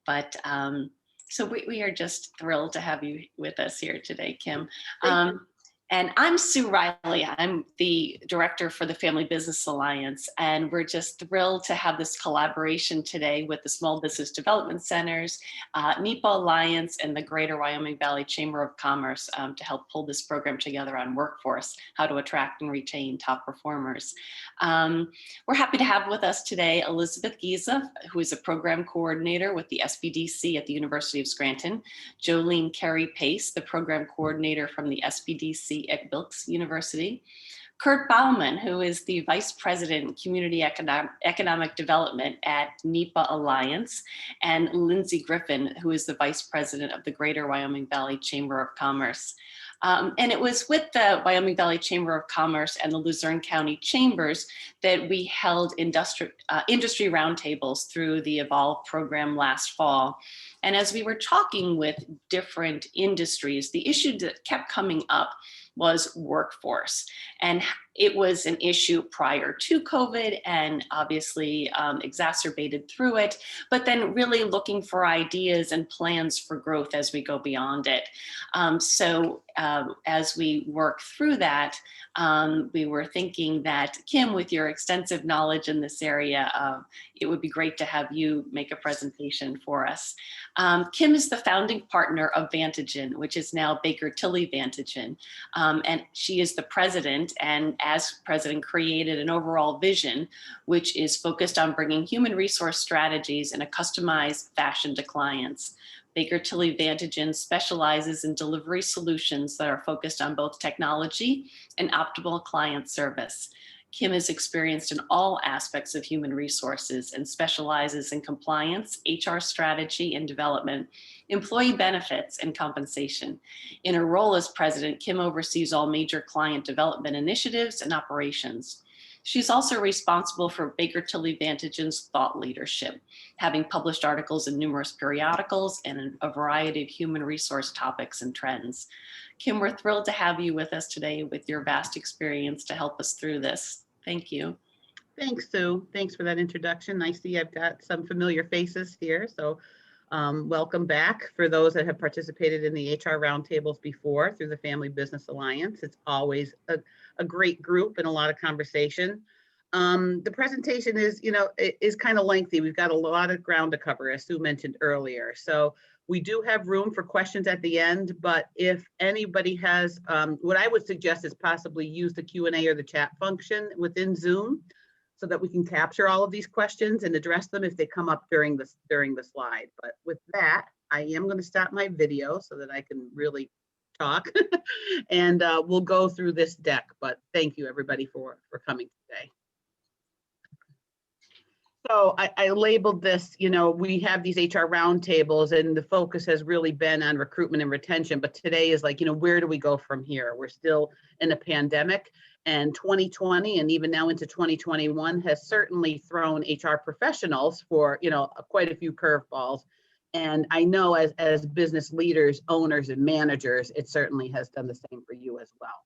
But so we are just thrilled to have you with us here today, Kim. Thank you. And I'm Sue Riley. I'm the director for the Family Business Alliance. And we're just thrilled to have this collaboration today with the Small Business Development Centers, NEPA Alliance, and the Greater Wyoming Valley Chamber of Commerce to help pull this program together on workforce, how to attract and retain top performers. We're happy to have with us today Elizabeth Giza, who is a program coordinator with the SBDC at the University of Scranton, Jolene Carey Pace, the program coordinator from the SBDC at Wilkes University, Kurt Bauman, who is the Vice President, Community Economic Development at NEPA Alliance, and Lindsay Griffin, who is the Vice President of the Greater Wyoming Valley Chamber of Commerce. And it was with the Wyoming Valley Chamber of Commerce and the Luzerne County Chambers that we held industry roundtables through the Evolve program last fall. And as we were talking with different industries, the issue that kept coming up was workforce. And it was an issue prior to COVID and obviously exacerbated through it, but then really looking for ideas and plans for growth as we go beyond it. So as we work through that, we were thinking that Kim, with your extensive knowledge in this area, it would be great to have you make a presentation for us. Kim is the founding partner of Vantagen, which is now Baker Tilly Vantagen. And she is the president, and as president created an overall vision, which is focused on bringing human resource strategies in a customized fashion to clients. Baker Tilly Vantagen specializes in delivery solutions that are focused on both technology and optimal client service. Kim is experienced in all aspects of human resources and specializes in compliance, HR strategy and development, employee benefits, and compensation. In her role as president, Kim oversees all major client development initiatives and operations. She's also responsible for Baker Tilly Vantagen's thought leadership, having published articles in numerous periodicals and in a variety of human resource topics and trends. Kim, we're thrilled to have you with us today with your vast experience to help us through this. Thank you. Thanks, Sue. Thanks for that introduction. I see I've got some familiar faces here. So welcome back for those that have participated in the HR roundtables before through the Family Business Alliance. It's always a great group and a lot of conversation. The presentation is kind of lengthy. We've got a lot of ground to cover, as Sue mentioned earlier. So we do have room for questions at the end, but if anybody has, what I would suggest is possibly use the Q&A or the chat function within Zoom so that we can capture all of these questions and address them if they come up during the slide. But with that, I am going to stop my video so that I can really talk and we'll go through this deck. But thank you everybody for coming today. So I labeled this, we have these HR roundtables and the focus has really been on recruitment and retention, but today is like, where do we go from here? We're still in a pandemic, and 2020 and even now into 2021 has certainly thrown HR professionals for, quite a few curveballs. And I know as business leaders, owners, and managers, it certainly has done the same for you as well.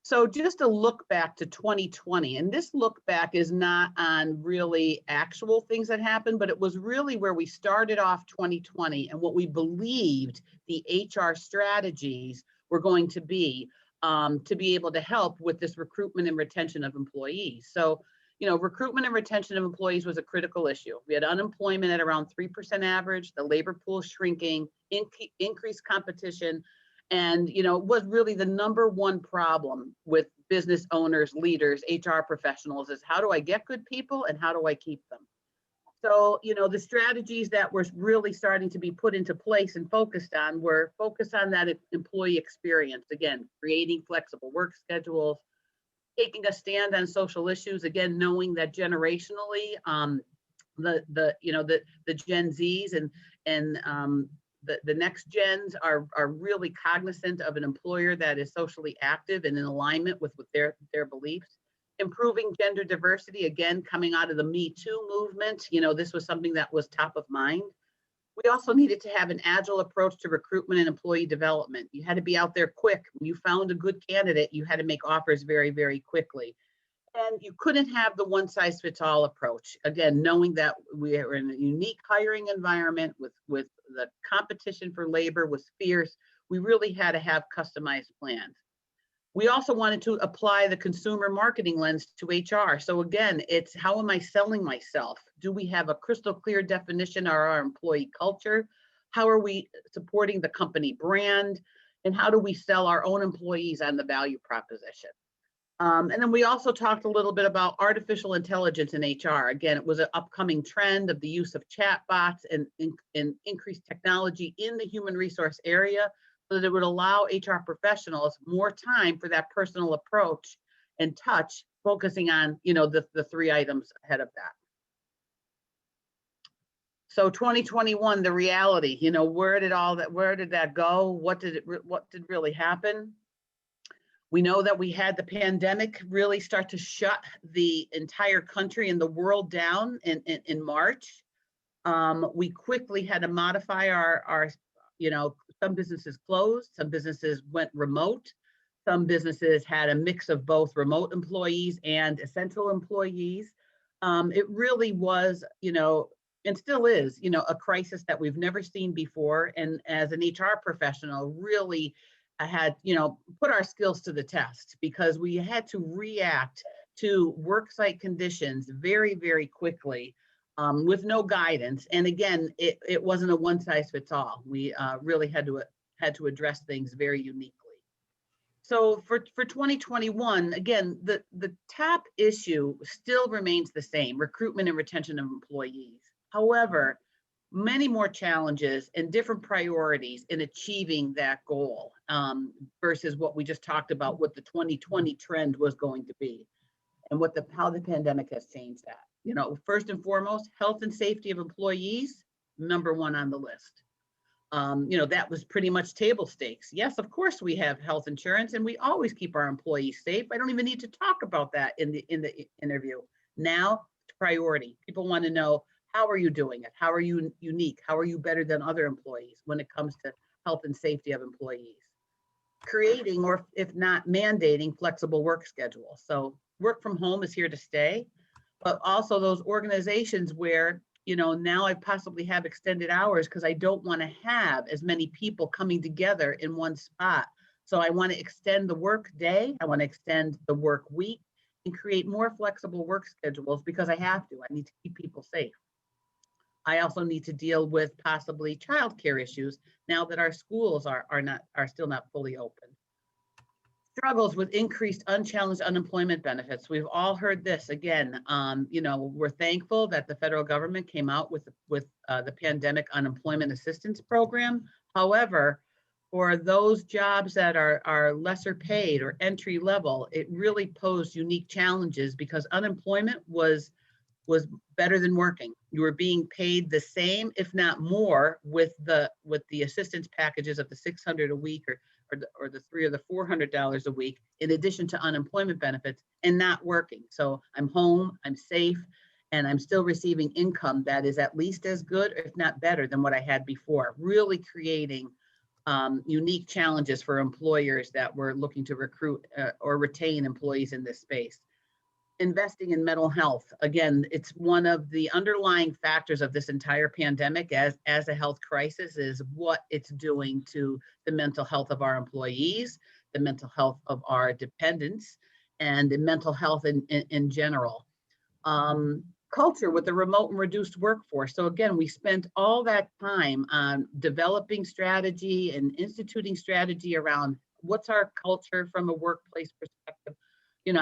So just a look back to 2020, and this look back is not on really actual things that happened, but it was really where we started off 2020 and what we believed the HR strategies were going to be able to help with this recruitment and retention of employees. So, recruitment and retention of employees was a critical issue. We had unemployment at around 3% average, the labor pool shrinking, increased competition, and it was really the number one problem with business owners, leaders, HR professionals is how do I get good people and how do I keep them? So, the strategies that were really starting to be put into place and focused on were focused on that employee experience. Again, creating flexible work schedules, taking a stand on social issues, again, knowing that generationally, the Gen Zs and the next gens are really cognizant of an employer that is socially active and in alignment with their beliefs. Improving gender diversity, again, coming out of the Me Too movement, this was something that was top of mind. We also needed to have an agile approach to recruitment and employee development. You had to be out there quick. When you found a good candidate, you had to make offers very, very quickly. And you couldn't have the one size fits all approach. Again, knowing that we are in a unique hiring environment with the competition for labor was fierce, we really had to have customized plans. We also wanted to apply the consumer marketing lens to HR. So again, it's how am I selling myself? Do we have a crystal clear definition of our employee culture? How are we supporting the company brand? And how do we sell our own employees on the value proposition? And then we also talked a little bit about artificial intelligence in HR. Again, it was an upcoming trend of the use of chatbots and increased technology in the human resource area so that it would allow HR professionals more time for that personal approach and touch, focusing on, the three items ahead of that. So 2021, the reality, where did that go? What did really happen? We know that we had the pandemic really start to shut the entire country and the world down in March. We quickly had to modify our some businesses closed, some businesses went remote, some businesses had a mix of both remote employees and essential employees. It really was, and still is, a crisis that we've never seen before. And as an HR professional, really had, put our skills to the test because we had to react to worksite conditions very, very quickly with no guidance. And again, it wasn't a one size fits all. We really had to address things very uniquely. So for 2021, again, the top issue still remains the same: recruitment and retention of employees. However, many more challenges and different priorities in achieving that goal versus what we just talked about, what the 2020 trend was going to be, and how the pandemic has changed that. First and foremost, health and safety of employees, number one on the list. That was pretty much table stakes. Yes, of course we have health insurance and we always keep our employees safe. I don't even need to talk about that in the interview. Now it's priority. People want to know, how are you doing it? How are you unique? How are you better than other employees when it comes to health and safety of employees? Creating, or if not mandating, flexible work schedules. So work from home is here to stay, but also those organizations where, now I possibly have extended hours because I don't want to have as many people coming together in one spot. So I want to extend the work day, I want to extend the work week and create more flexible work schedules because I have to. I need to keep people safe. I also need to deal with possibly childcare issues now that our schools are still not fully open. Struggles with increased unchallenged unemployment benefits. We've all heard this again. We're thankful that the federal government came out with the pandemic unemployment assistance program. However, for those jobs that are lesser paid or entry level, it really posed unique challenges because unemployment was better than working. You were being paid the same, if not more, with the assistance packages of the $600 a week or the $300 or the $400 a week, in addition to unemployment benefits, and not working. So I'm home, I'm safe, and I'm still receiving income that is at least as good, if not better, than what I had before. Really creating unique challenges for employers that were looking to recruit or retain employees in this space. Investing in mental health. Again, it's one of the underlying factors of this entire pandemic as a health crisis is what it's doing to the mental health of our employees, the mental health of our dependents, and the mental health in general. Culture with the remote and reduced workforce. So again, we spent all that time on developing strategy and instituting strategy around what's our culture from a workplace perspective.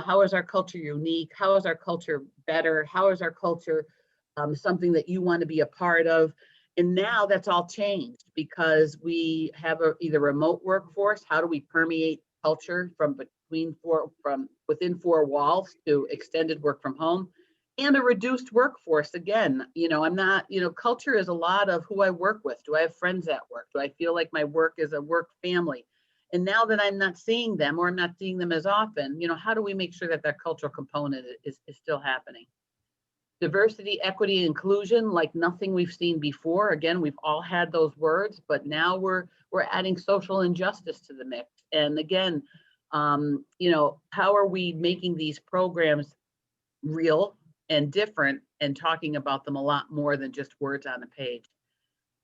How is our culture unique? How is our culture better? How is our culture something that you want to be a part of? And now that's all changed because we have either remote workforce. How do we permeate culture from within four walls to extended work from home? And a reduced workforce. Again, I'm not, culture is a lot of who I work with. Do I have friends at work? Do I feel like my work is a work family? And now that I'm not seeing them or I'm not seeing them as often, how do we make sure that cultural component is still happening? Diversity, equity, inclusion, like nothing we've seen before. Again, we've all had those words, but now we're adding social injustice to the mix. And again, how are we making these programs real and different and talking about them a lot more than just words on a page.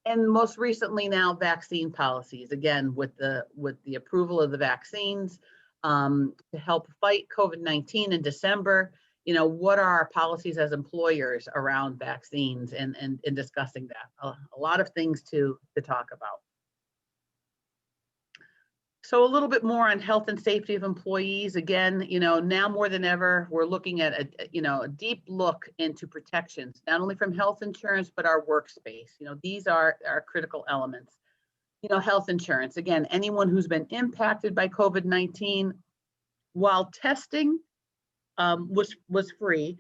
And most recently now, vaccine policies, again, with the approval of the vaccines to help fight COVID-19 in December. What are our policies as employers around vaccines and discussing that? A lot of things to talk about. So a little bit more on health and safety of employees. Again, now more than ever, we're looking at a deep look into protections, not only from health insurance, but our workspace. These are critical elements. Health insurance, again, anyone who's been impacted by COVID-19, while testing was free,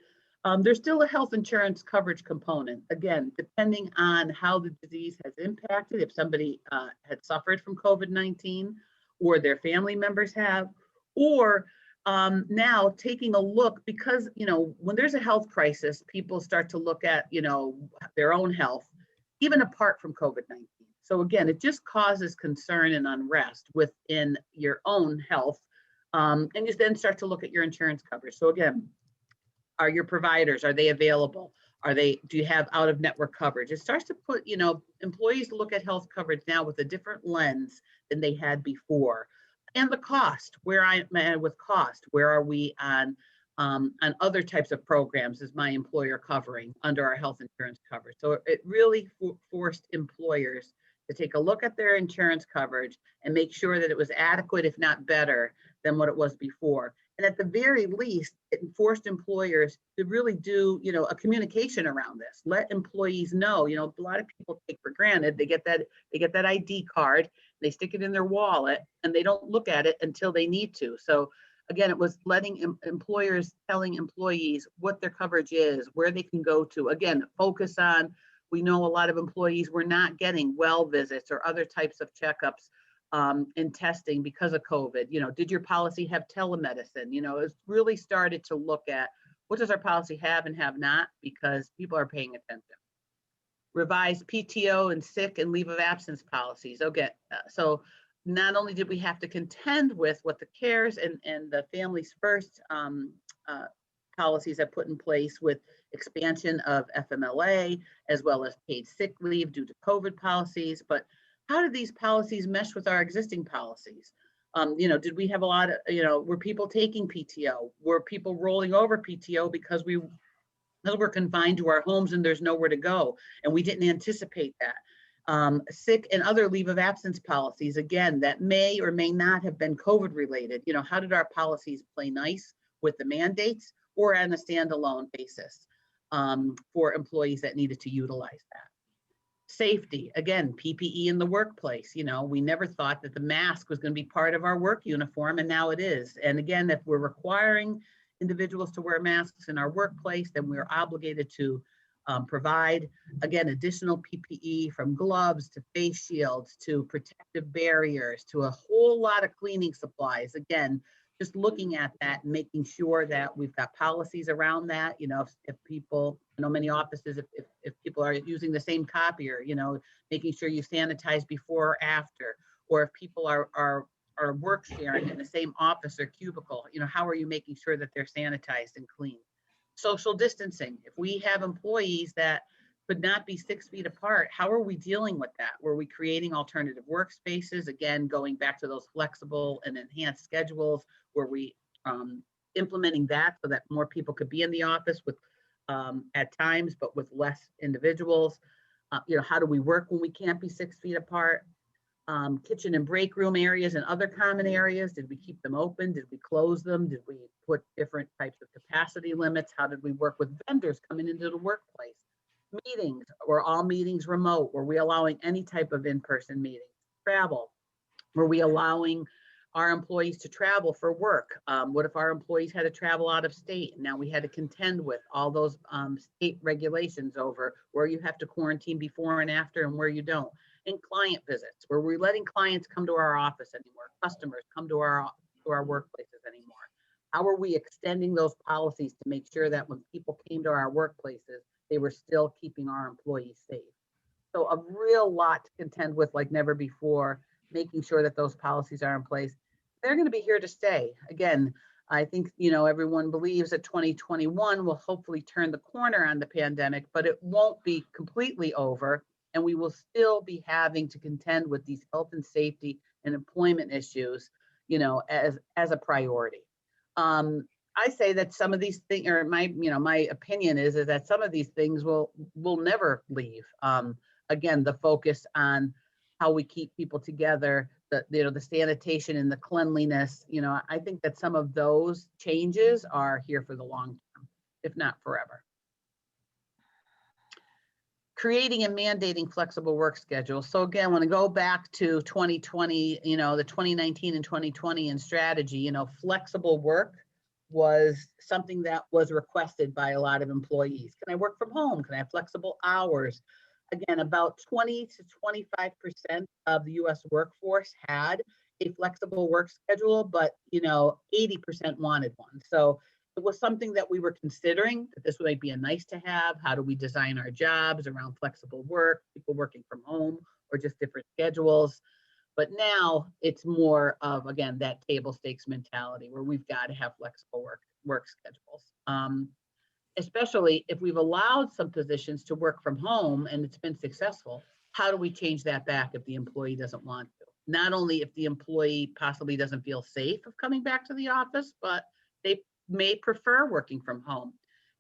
there's still a health insurance coverage component. Again, depending on how the disease has impacted, if somebody had suffered from COVID-19 or their family members have, or now taking a look, because when there's a health crisis, people start to look at their own health, even apart from COVID-19. So again, it just causes concern and unrest within your own health. And you then start to look at your insurance coverage. So again, are your providers, are they available? Do you have out of network coverage? It starts to put, employees look at health coverage now with a different lens than they had before. And the cost, where I'm at with cost, where are we on other types of programs is my employer covering under our health insurance coverage? So it really forced employers to take a look at their insurance coverage and make sure that it was adequate, if not better, than what it was before. And at the very least, it forced employers to really do, a communication around this. Let employees know, a lot of people take for granted, they get that ID card, they stick it in their wallet, and they don't look at it until they need to. So again, it was letting employers telling employees what their coverage is, where they can go to. Again, focus on, we know a lot of employees were not getting well visits or other types of checkups and testing because of COVID. Did your policy have telemedicine? It's really started to look at what does our policy have and have not, because people are paying attention. Revised PTO and sick and leave of absence policies. Okay, so not only did we have to contend with what the CARES and the Families First policies have put in place with expansion of FMLA, as well as paid sick leave due to COVID policies, but how did these policies mesh with our existing policies? Did we have a lot of, were people taking PTO? Were people rolling over PTO because we were confined to our homes and there's nowhere to go, and we didn't anticipate that? Sick and other leave of absence policies, again, that may or may not have been COVID related. How did our policies play nice with the mandates or on a standalone basis for employees that needed to utilize that? Safety, again, PPE in the workplace. We never thought that the mask was going to be part of our work uniform, and now it is. And again, if we're requiring individuals to wear masks in our workplace, then we're obligated to provide, again, additional PPE, from gloves to face shields to protective barriers to a whole lot of cleaning supplies. Again, just looking at that and making sure that we've got policies around that. If people, many offices, if people are using the same copier, making sure you sanitize before or after, or if people are work sharing in the same office or cubicle, how are you making sure that they're sanitized and clean? Social distancing. If we have employees that could not be 6 feet apart, how are we dealing with that? Were we creating alternative workspaces? Again, going back to those flexible and enhanced schedules, were we implementing that so that more people could be in the office with at times, but with less individuals? How do we work when we can't be 6 feet apart? Kitchen and break room areas and other common areas, did we keep them open? Did we close them? Did we put different types of capacity limits? How did we work with vendors coming into the workplace? Meetings, were all meetings remote? Were we allowing any type of in-person meetings? Travel, were we allowing our employees to travel for work? What if our employees had to travel out of state? And now we had to contend with all those state regulations over where you have to quarantine before and after and where you don't. And client visits, were we letting clients come to our office anymore? Customers come to our workplaces anymore? How are we extending those policies to make sure that when people came to our workplaces, they were still keeping our employees safe? So a real lot to contend with like never before, making sure that those policies are in place. They're going to be here to stay. Again, I think, everyone believes that 2021 will hopefully turn the corner on the pandemic, but it won't be completely over. And we will still be having to contend with these health and safety and employment issues, as a priority. Um, I say that some of these things, or my opinion is that some of these things will never leave. Again, the focus on how we keep people together, the sanitation and the cleanliness, I think that some of those changes are here for the long term, if not forever. Creating and mandating flexible work schedules. So again, when I go back to 2020, the 2019 and 2020 and strategy, flexible work was something that was requested by a lot of employees. Can I work from home? Can I have flexible hours? Again, about 20 to 25% of the US workforce had a flexible work schedule, but 80% wanted one. So it was something that we were considering, that this might be a nice to have. How do we design our jobs around flexible work, people working from home, or just different schedules? But now it's more of, again, that table stakes mentality where we've got to have flexible work schedules. Especially if we've allowed some positions to work from home and it's been successful, how do we change that back if the employee doesn't want to? Not only if the employee possibly doesn't feel safe of coming back to the office, but they may prefer working from home.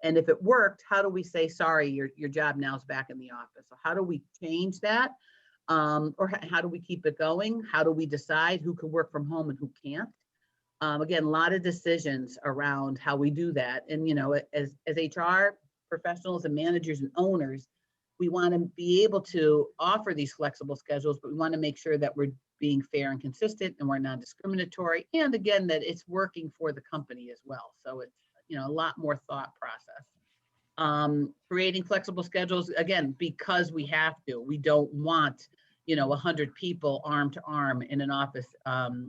And if it worked, how do we say, sorry, your job now is back in the office? So how do we change that? Or how do we keep it going? How do we decide who can work from home and who can't? Again, a lot of decisions around how we do that. And, as HR professionals and managers and owners, we want to be able to offer these flexible schedules, but we want to make sure that we're being fair and consistent and we're non-discriminatory. And again, that it's working for the company as well. So it's, a lot more thought process. Creating flexible schedules, again, because we have to. We don't want 100 people arm to arm in an office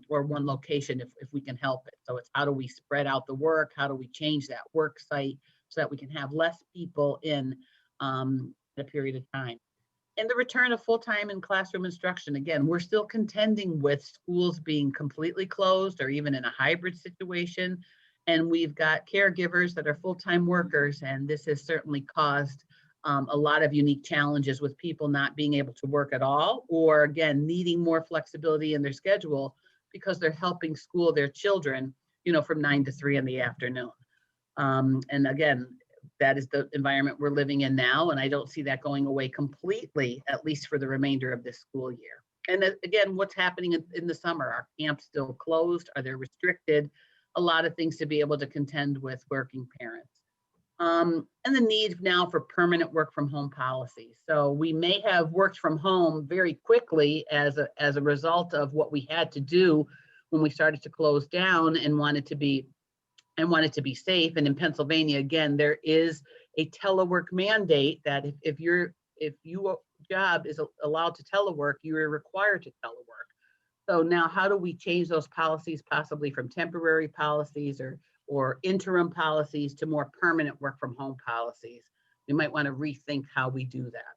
or one location if we can help it. So it's how do we spread out the work? How do we change that work site so that we can have less people in a period of time? And the return of full-time and classroom instruction. Again, we're still contending with schools being completely closed or even in a hybrid situation. And we've got caregivers that are full-time workers, and this has certainly caused a lot of unique challenges with people not being able to work at all, or again, needing more flexibility in their schedule because they're helping school their children, from 9 to 3 in the afternoon. And again, that is the environment we're living in now. And I don't see that going away completely, at least for the remainder of this school year. And again, what's happening in the summer? Are camps still closed? Are they restricted? A lot of things to be able to contend with working parents. And the need now for permanent work from home policy. So we may have worked from home very quickly as a result of what we had to do when we started to close down and wanted to be safe. And in Pennsylvania, again, there is a telework mandate that if your job is allowed to telework, you are required to telework. So now how do we change those policies, possibly from temporary policies or interim policies to more permanent work from home policies? We might want to rethink how we do that.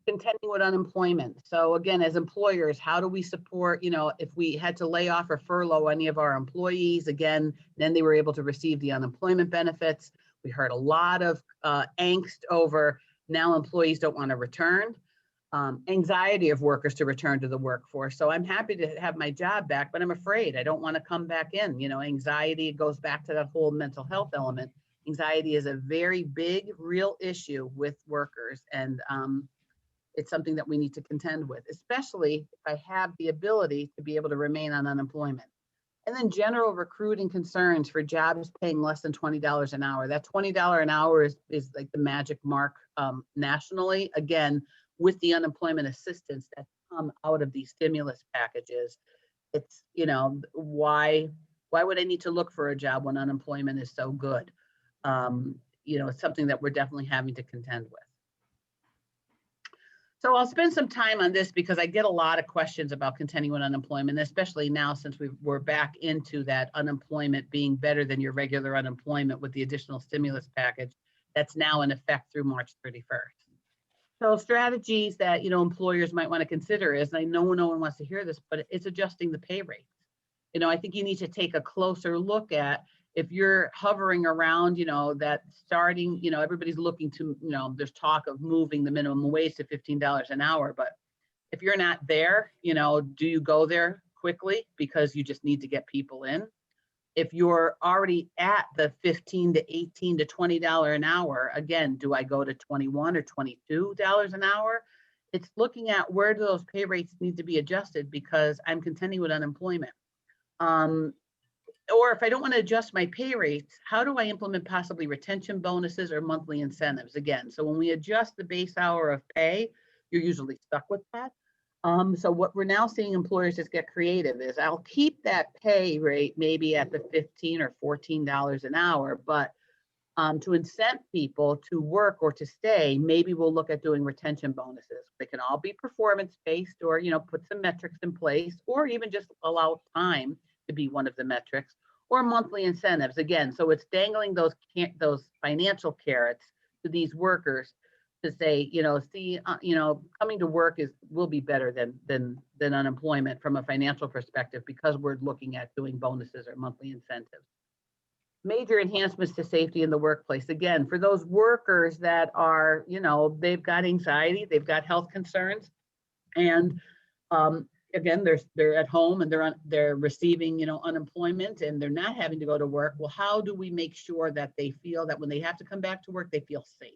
Contending with unemployment. So again, as employers, how do we support, if we had to lay off or furlough any of our employees, again, then they were able to receive the unemployment benefits. We heard a lot of angst over now employees don't want to return. Anxiety of workers to return to the workforce. So I'm happy to have my job back, but I'm afraid I don't want to come back in. Anxiety goes back to that whole mental health element. Anxiety is a very big, real issue with workers. And it's something that we need to contend with, especially if I have the ability to be able to remain on unemployment. And then general recruiting concerns for jobs paying less than $20 an hour. That $20 an hour is like the magic mark nationally. Again, with the unemployment assistance that come out of these stimulus packages, it's, why would I need to look for a job when unemployment is so good? It's something that we're definitely having to contend with. So I'll spend some time on this because I get a lot of questions about contending with unemployment, especially now since we're back into that unemployment being better than your regular unemployment with the additional stimulus package that's now in effect through March 31st. So strategies that employers might want to consider is, and I know no one wants to hear this, but it's adjusting the pay rates. I think you need to take a closer look at if you're hovering around, that starting, everybody's looking to, there's talk of moving the minimum wage to $15 an hour, but if you're not there, do you go there quickly because you just need to get people in? If you're already at the 15 to 18 to $20 an hour, again, do I go to 21 or $22 an hour? It's looking at where do those pay rates need to be adjusted because I'm contending with unemployment. Or if I don't want to adjust my pay rates, how do I implement possibly retention bonuses or monthly incentives? Again, so when we adjust the base hour of pay, you're usually stuck with that. So what we're now seeing employers just get creative is I'll keep that pay rate maybe at the $15 or $14 an hour, but to incent people to work or to stay, maybe we'll look at doing retention bonuses. They can all be performance-based or, put some metrics in place or even just allow time to be one of the metrics or monthly incentives. Again, so it's dangling those financial carrots to these workers to say, coming to work will be better than unemployment from a financial perspective because we're looking at doing bonuses or monthly incentives. Major enhancements to safety in the workplace. Again, for those workers that are, they've got anxiety, they've got health concerns, and again, they're at home and they're receiving, unemployment and they're not having to go to work. Well, how do we make sure that they feel that when they have to come back to work, they feel safe?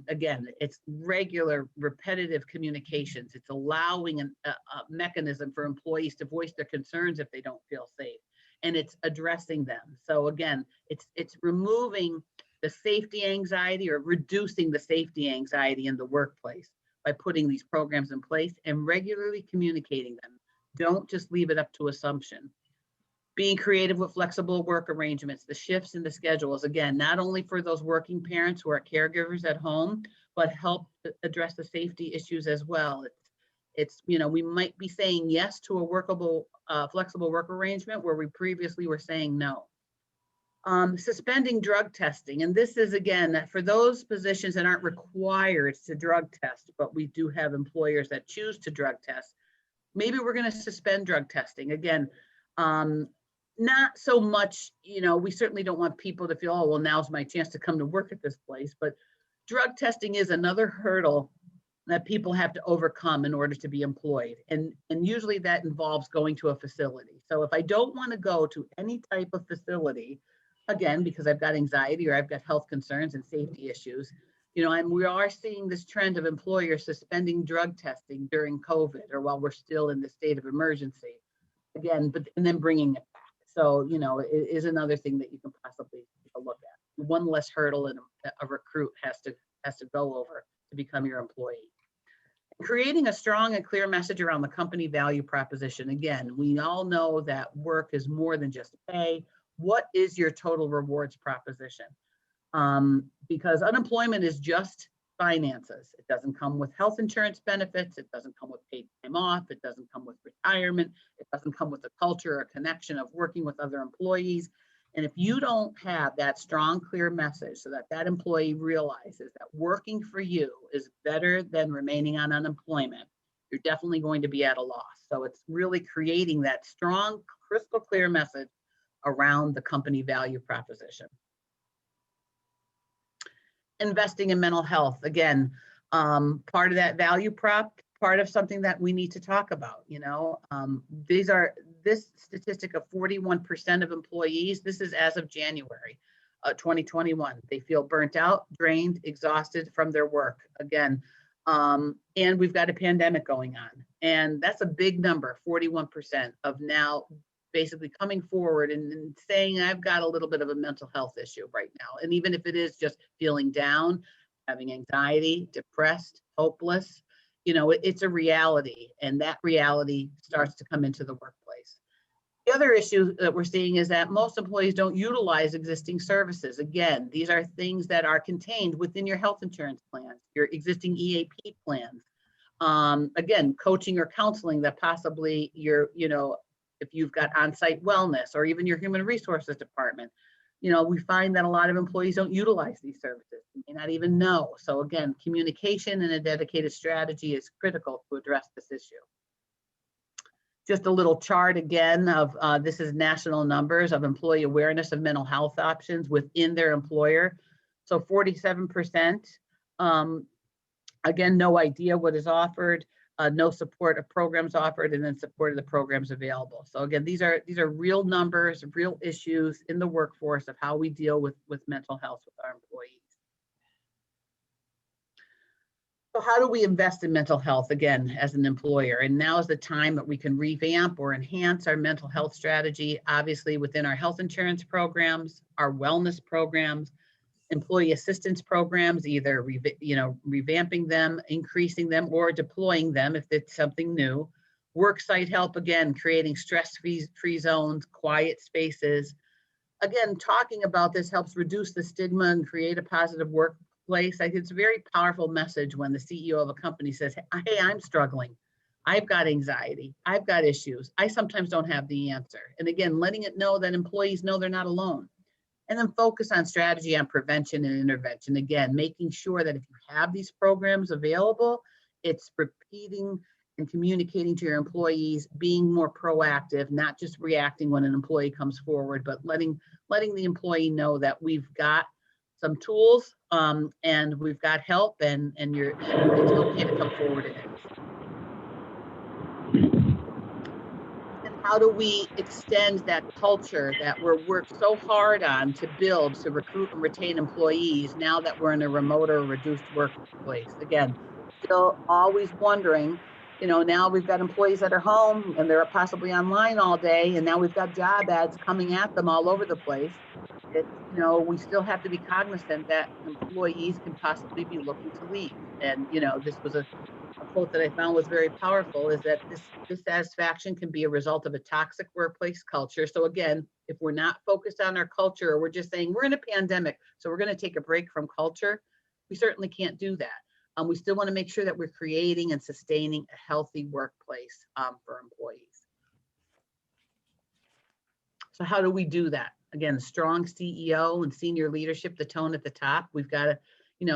Again, it's regular, repetitive communications. It's allowing a mechanism for employees to voice their concerns if they don't feel safe, and it's addressing them. So again, it's removing the safety anxiety or reducing the safety anxiety in the workplace by putting these programs in place and regularly communicating them. Don't just leave it up to assumption. Being creative with flexible work arrangements, the shifts in the schedules, again, not only for those working parents who are caregivers at home, but help address the safety issues as well. It's we might be saying yes to a workable, flexible work arrangement where we previously were saying no. Suspending drug testing. And this is, again, for those positions that aren't required to drug test, but we do have employers that choose to drug test. Maybe we're going to suspend drug testing. Again, not so much, we certainly don't want people to feel, oh, well, now's my chance to come to work at this place. But drug testing is another hurdle that people have to overcome in order to be employed. And usually that involves going to a facility. So if I don't want to go to any type of facility, again, because I've got anxiety or I've got health concerns and safety issues, we are seeing this trend of employers suspending drug testing during COVID or while we're still in the state of emergency. Again, and then bringing it back. So, it is another thing that you can possibly take a look at. One less hurdle and a recruit has to go over to become your employee. Creating a strong and clear message around the company value proposition. Again, we all know that work is more than just pay. What is your total rewards proposition? Because unemployment is just finances. It doesn't come with health insurance benefits. It doesn't come with paid time off. It doesn't come with retirement. It doesn't come with a culture or connection of working with other employees. And if you don't have that strong, clear message so that employee realizes that working for you is better than remaining on unemployment, you're definitely going to be at a loss. So it's really creating that strong, crystal clear message around the company value proposition. Investing in mental health, again, part of that value prop, part of something that we need to talk about. This statistic of 41% of employees, this is as of January 2021. They feel burnt out, drained, exhausted from their work. Again, and we've got a pandemic going on, and that's a big number, 41% of now basically coming forward and saying, I've got a little bit of a mental health issue right now. And even if it is just feeling down, having anxiety, depressed, hopeless, it's a reality. And that reality starts to come into the workplace. The other issue that we're seeing is that most employees don't utilize existing services. Again, these are things that are contained within your health insurance plans, your existing EAP plans. Again, coaching or counseling that possibly if you've got on-site wellness or even your human resources department, we find that a lot of employees don't utilize these services, they may not even know. So again, communication and a dedicated strategy is critical to address this issue. Just a little chart again of this is national numbers of employee awareness of mental health options within their employer. So 47%, again, no idea what is offered, no support of programs offered, and then support of the programs available. So again, these are real numbers, real issues in the workforce of how we deal with mental health with our employees. So how do we invest in mental health again as an employer? And now is the time that we can revamp or enhance our mental health strategy, obviously within our health insurance programs, our wellness programs, employee assistance programs, either revamping them, increasing them, or deploying them if it's something new. Worksite help, again, creating stress-free zones, quiet spaces. Again, talking about this helps reduce the stigma and create a positive workplace. I think it's a very powerful message when the CEO of a company says, hey, I'm struggling. I've got anxiety. I've got issues. I sometimes don't have the answer. And again, letting it know that employees know they're not alone. And then focus on strategy on prevention and intervention. Again, making sure that if you have these programs available, it's repeating and communicating to your employees, being more proactive, not just reacting when an employee comes forward, but letting the employee know that we've got some tools and we've got help, and it's okay to come forward and ask. How do we extend that culture that we're worked so hard on to build, to recruit and retain employees now that we're in a remote or reduced workplace? Again, still always wondering, now we've got employees that are home and they're possibly online all day, and now we've got job ads coming at them all over the place. We still have to be cognizant that employees can possibly be looking to leave. And, this was a quote that I found was very powerful, is that dissatisfaction can be a result of a toxic workplace culture. So again, if we're not focused on our culture, or we're just saying we're in a pandemic, so we're going to take a break from culture, we certainly can't do that. We still want to make sure that we're creating and sustaining a healthy workplace for employees. So how do we do that? Again, strong CEO and senior leadership, the tone at the top. We've got to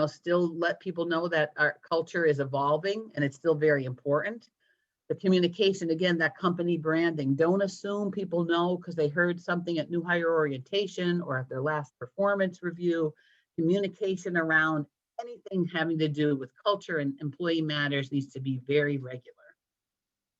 still let people know that our culture is evolving and it's still very important. The communication, again, that company branding. Don't assume people know because they heard something at new hire orientation or at their last performance review. Communication around anything having to do with culture and employee matters needs to be very regular.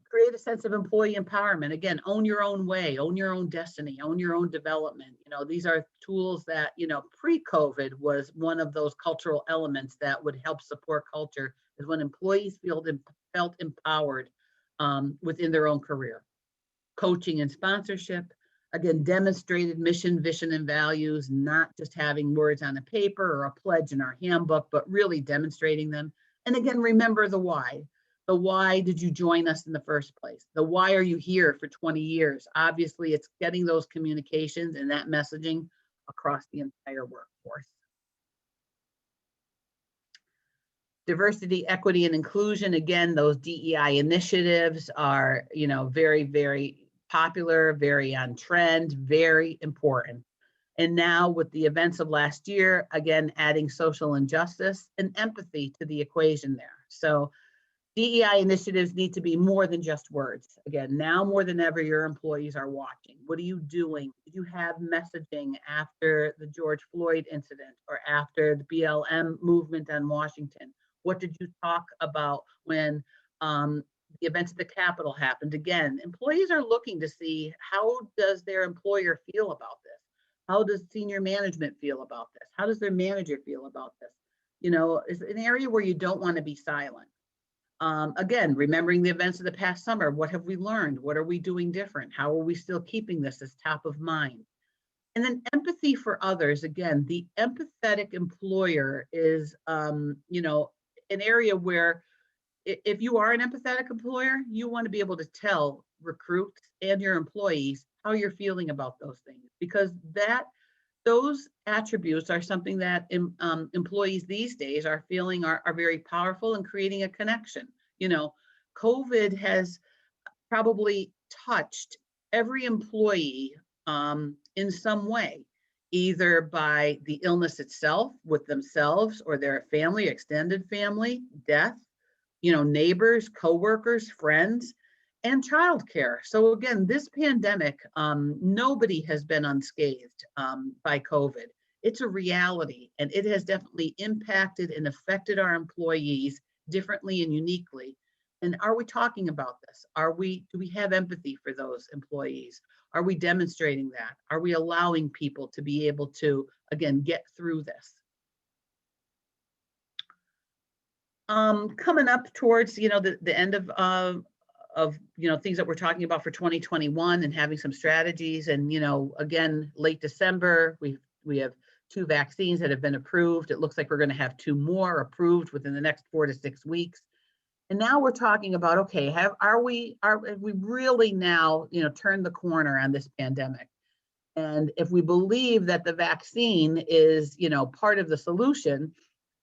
Create a sense of employee empowerment. Again, own your own way, own your own destiny, own your own development. These are tools that, pre-COVID was one of those cultural elements that would help support culture, is when employees felt empowered within their own career. Coaching and sponsorship. Again, demonstrated mission, vision, and values, not just having words on a paper or a pledge in our handbook, but really demonstrating them. And again, remember the why. The why did you join us in the first place? The why are you here for 20 years? Obviously, it's getting those communications and that messaging across the entire workforce. Diversity, equity, and inclusion. Again, those DEI initiatives are, very, very popular, very on trend, very important. And now with the events of last year, again, adding social injustice and empathy to the equation there. So DEI initiatives need to be more than just words. Again, now more than ever, your employees are watching. What are you doing? Did you have messaging after the George Floyd incident or after the BLM movement on Washington? What did you talk about when the events at the Capitol happened? Again, employees are looking to see, how does their employer feel about this? How does senior management feel about this? How does their manager feel about this? It's an area where you don't want to be silent. Again, remembering the events of the past summer, what have we learned? What are we doing different? How are we still keeping this as top of mind? And then empathy for others. Again, the empathetic employer is, an area where if you are an empathetic employer, you want to be able to tell recruits and your employees how you're feeling about those things, because those attributes are something that employees these days are feeling are very powerful in creating a connection. COVID has probably touched every employee in some way, either by the illness itself with themselves or their family, extended family, death, neighbors, coworkers, friends. and childcare. So again, this pandemic, nobody has been unscathed by COVID. It's a reality, and it has definitely impacted and affected our employees differently and uniquely. And are we talking about this? Do we have empathy for those employees? Are we demonstrating that? Are we allowing people to be able to, again, get through this? Coming up towards, the end of things that we're talking about for 2021 and having some strategies. And again, late December, we have 2 vaccines that have been approved. It looks like we're going to have 2 more approved within the next 4 to 6 weeks. And now we're talking about, okay, have we really now turned the corner on this pandemic? And if we believe that the vaccine is part of the solution,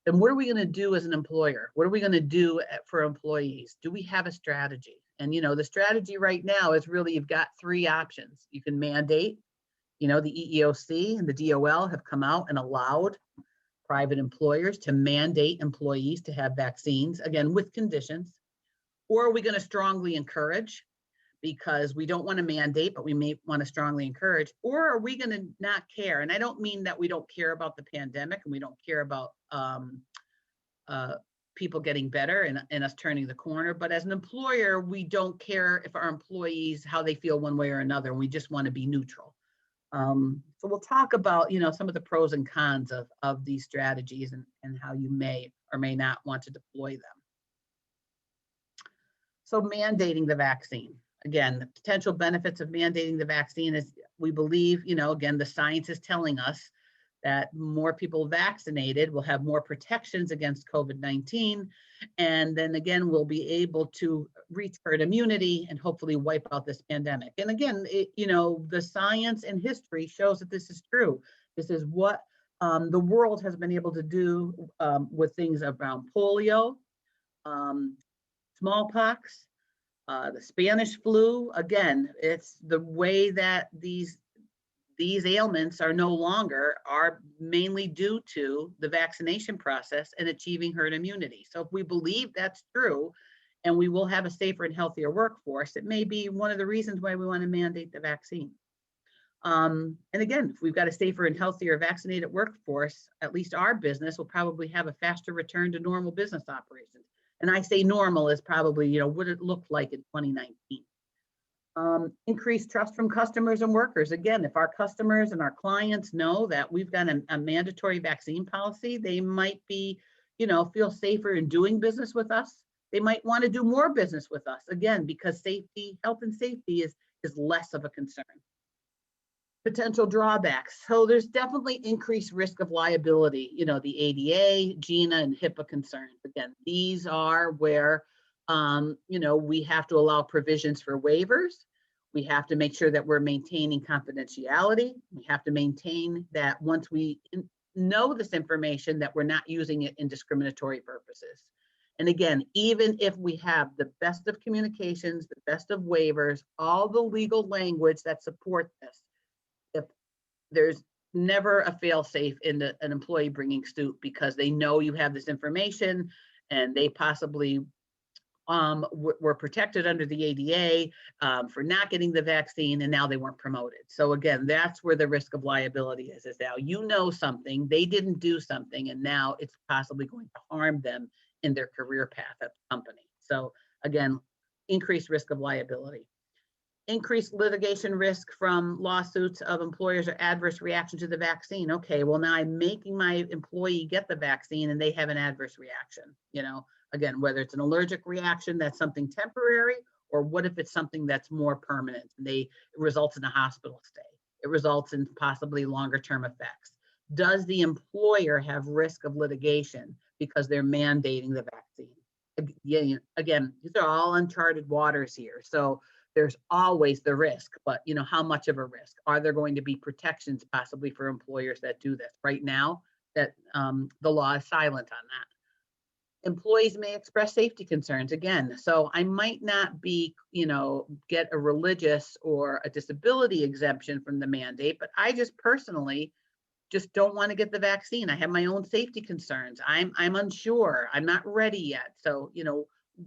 then what are we going to do as an employer? What are we going to do for employees? Do we have a strategy? And the strategy right now is really, you've got 3 options. You can mandate. The EEOC and the DOL have come out and allowed private employers to mandate employees to have vaccines, again, with conditions. Or are we going to strongly encourage, because we don't want to mandate, but we may want to strongly encourage? Or are we going to not care? And I don't mean that we don't care about the pandemic and we don't care about people getting better and us turning the corner, but as an employer, we don't care if our employees, how they feel one way or another, and we just want to be neutral. So we'll talk about some of the pros and cons of these strategies and how you may or may not want to deploy them. So mandating the vaccine. Again, the potential benefits of mandating the vaccine is, we believe, again, the science is telling us that more people vaccinated will have more protections against COVID-19. And then again, we'll be able to reach herd immunity and hopefully wipe out this pandemic. And again, the science and history shows that this is true. This is what the world has been able to do with things around polio, smallpox, the Spanish flu. Again, it's the way that these ailments are mainly due to the vaccination process and achieving herd immunity. So if we believe that's true, and we will have a safer and healthier workforce, it may be one of the reasons why we want to mandate the vaccine. And again, if we've got a safer and healthier vaccinated workforce, at least our business will probably have a faster return to normal business operations. And I say normal is probably, what it looked like in 2019. Increased trust from customers and workers. Again, if our customers and our clients know that we've got a mandatory vaccine policy, they might be, feel safer in doing business with us. They might want to do more business with us, again, because health and safety is less of a concern. Potential drawbacks. So there's definitely increased risk of liability, the ADA, GINA, and HIPAA concerns. Again, these are where we have to allow provisions for waivers. We have to make sure that we're maintaining confidentiality. We have to maintain that once we know this information, that we're not using it in discriminatory purposes. And again, even if we have the best of communications, the best of waivers, all the legal language that support this, if there's never a fail-safe in an employee bringing suit because they know you have this information and they possibly were protected under the ADA for not getting the vaccine, and now they weren't promoted. So again, that's where the risk of liability is now something, they didn't do something, and now it's possibly going to harm them in their career path at the company. So again, increased risk of liability. Increased litigation risk from lawsuits of employers or adverse reaction to the vaccine. Okay, well, now I'm making my employee get the vaccine and they have an adverse reaction. Again, whether it's an allergic reaction, that's something temporary, or what if it's something that's more permanent? It results in a hospital stay. It results in possibly longer term effects. Does the employer have risk of litigation because they're mandating the vaccine? Again, these are all uncharted waters here. So there's always the risk, but how much of a risk? Are there going to be protections possibly for employers that do this? Right now, that the law is silent on that. Employees may express safety concerns again. So I might not get a religious or a disability exemption from the mandate, but I just personally just don't want to get the vaccine. I have my own safety concerns. I'm unsure. I'm not ready yet. So,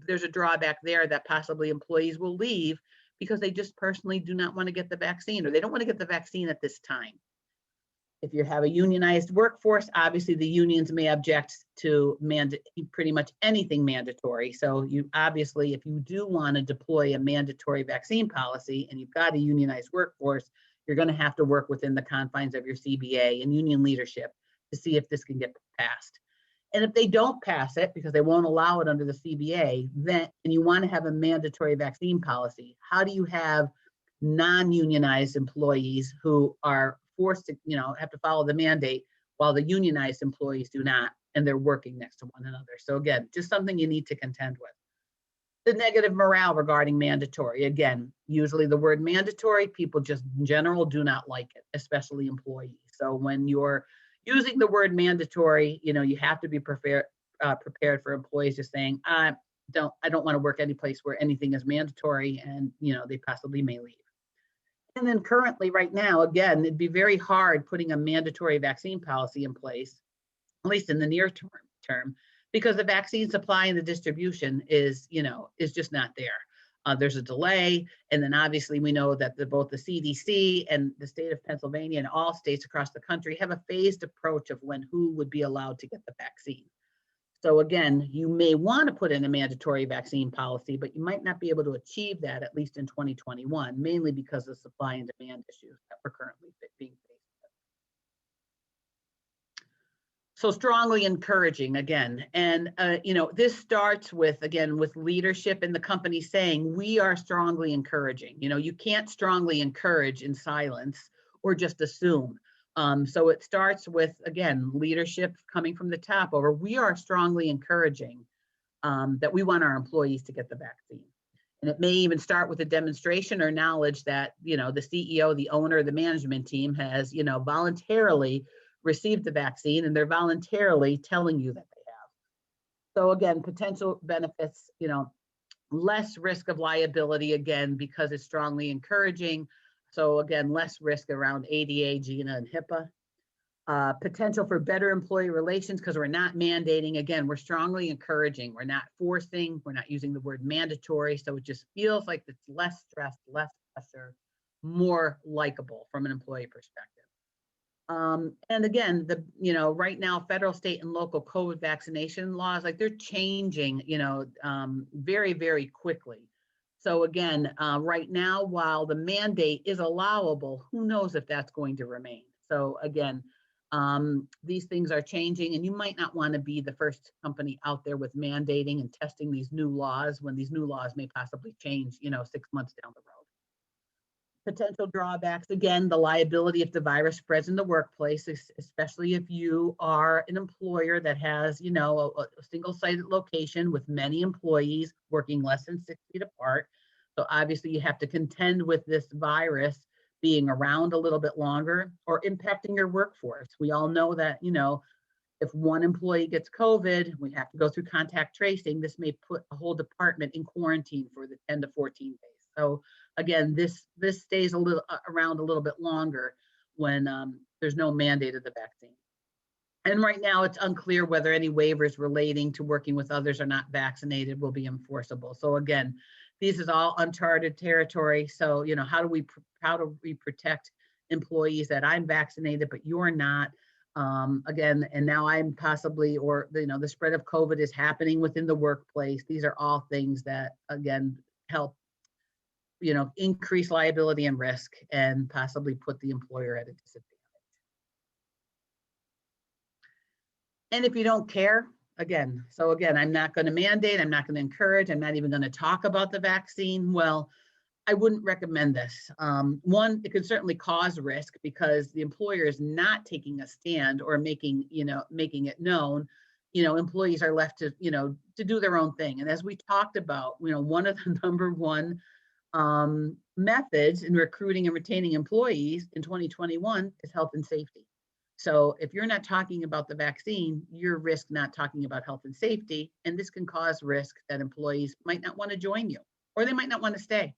there's a drawback there that possibly employees will leave because they just personally do not want to get the vaccine, or they don't want to get the vaccine at this time. If you have a unionized workforce, obviously the unions may object to pretty much anything mandatory. So you obviously, if you do want to deploy a mandatory vaccine policy and you've got a unionized workforce, you're going to have to work within the confines of your CBA and union leadership to see if this can get passed. And if they don't pass it because they won't allow it under the CBA, then, and you want to have a mandatory vaccine policy, how do you have non-unionized employees who are forced to, have to follow the mandate while the unionized employees do not, and they're working next to one another? So again, just something you need to contend with. The negative morale regarding mandatory. Again, usually the word mandatory, people just in general do not like it, especially employees. So when you're using the word mandatory, you have to be prepared for employees just saying, I don't want to work any place where anything is mandatory, and they possibly may leave. And then currently, right now, again, it'd be very hard putting a mandatory vaccine policy in place, at least in the near term, because the vaccine supply and the distribution is just not there. There's a delay. And then obviously we know that both the CDC and the state of Pennsylvania and all states across the country have a phased approach of who would be allowed to get the vaccine. So again, you may want to put in a mandatory vaccine policy, but you might not be able to achieve that, at least in 2021, mainly because of supply and demand issues that we're currently being faced with. So strongly encouraging again. And, this starts with leadership in the company saying, we are strongly encouraging. You can't strongly encourage in silence or just assume. So it starts with, again, leadership coming from the top over. We are strongly encouraging that we want our employees to get the vaccine. And it may even start with a demonstration or knowledge that, the CEO, the owner, the management team has, voluntarily received the vaccine, and they're voluntarily telling you that they have. So again, potential benefits, less risk of liability, again, because it's strongly encouraging. So again, less risk around ADA, GINA, and HIPAA. Potential for better employee relations because we're not mandating. Again, we're strongly encouraging. We're not forcing. We're not using the word mandatory. So it just feels like it's less stress, less pressure, more likable from an employee perspective. And again, right now, federal, state, and local COVID vaccination laws, they're changing, very, very quickly. So again, right now, while the mandate is allowable, who knows if that's going to remain? So again, these things are changing, and you might not want to be the first company out there with mandating and testing these new laws when these new laws may possibly change, 6 months down the road. Potential drawbacks, again, the liability if the virus spreads in the workplace, especially if you are an employer that has, a single-sided location with many employees working less than 6 feet apart. So obviously you have to contend with this virus being around a little bit longer or impacting your workforce. We all know that, if one employee gets COVID, we have to go through contact tracing. This may put a whole department in quarantine for the 10 to 14 days. So again, this stays around a little bit longer when there's no mandate of the vaccine. And right now, it's unclear whether any waivers relating to working with others or not vaccinated will be enforceable. So again, this is all uncharted territory. So how do we protect employees that I'm vaccinated but you're not? Again, and now I'm possibly, or the spread of COVID is happening within the workplace. These are all things that again help increase liability and risk and possibly put the employer at a disadvantage. And if you don't care, again, I'm not going to mandate, I'm not going to encourage, I'm not even going to talk about the vaccine. Well, I wouldn't recommend this. One, it could certainly cause risk because the employer is not taking a stand or making it known. Employees are left to do their own thing. And as we talked about, one of the number one methods in recruiting and retaining employees in 2021 is health and safety. So if you're not talking about the vaccine, you're risk not talking about health and safety, and this can cause risk that employees might not want to join you or they might not want to stay.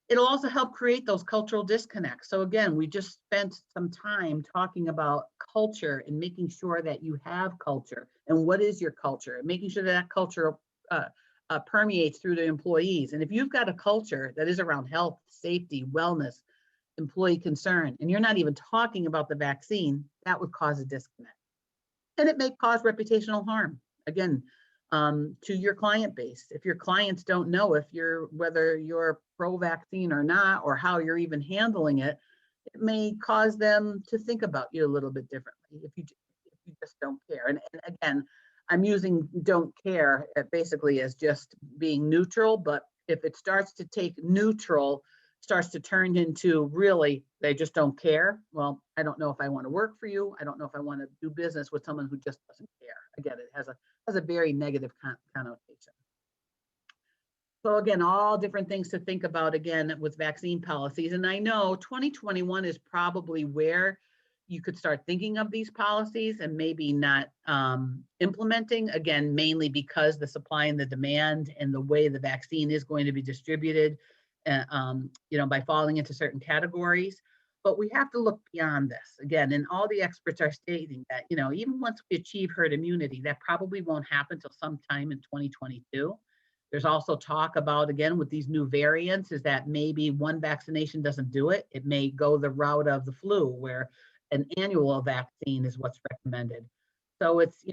It'll also help create those cultural disconnects. So again, we just spent some time talking about culture and making sure that you have culture and what is your culture, and making sure that culture permeates through the employees. And if you've got a culture that is around health, safety, wellness, employee concern, and you're not even talking about the vaccine, that would cause a disconnect. And it may cause reputational harm. Again, to your client base. If your clients don't know whether you're pro-vaccine or not, or how you're even handling it, it may cause them to think about you a little bit differently if you just don't care. And again, I'm using don't care basically as just being neutral, but if it starts to take neutral, starts to turn into really, they just don't care. Well, I don't know if I want to work for you. I don't know if I want to do business with someone who just doesn't care. Again, it has a very negative connotation. So again, all different things to think about again with vaccine policies. And I know 2021 is probably where you could start thinking of these policies and maybe not implementing, again, mainly because the supply and the demand and the way the vaccine is going to be distributed, by falling into certain categories. But we have to look beyond this again, and all the experts are stating that, even once we achieve herd immunity, that probably won't happen until sometime in 2022. There's also talk about, again, with these new variants, is that maybe one vaccination doesn't do it. It may go the route of the flu, where an annual vaccine is what's recommended. So it's,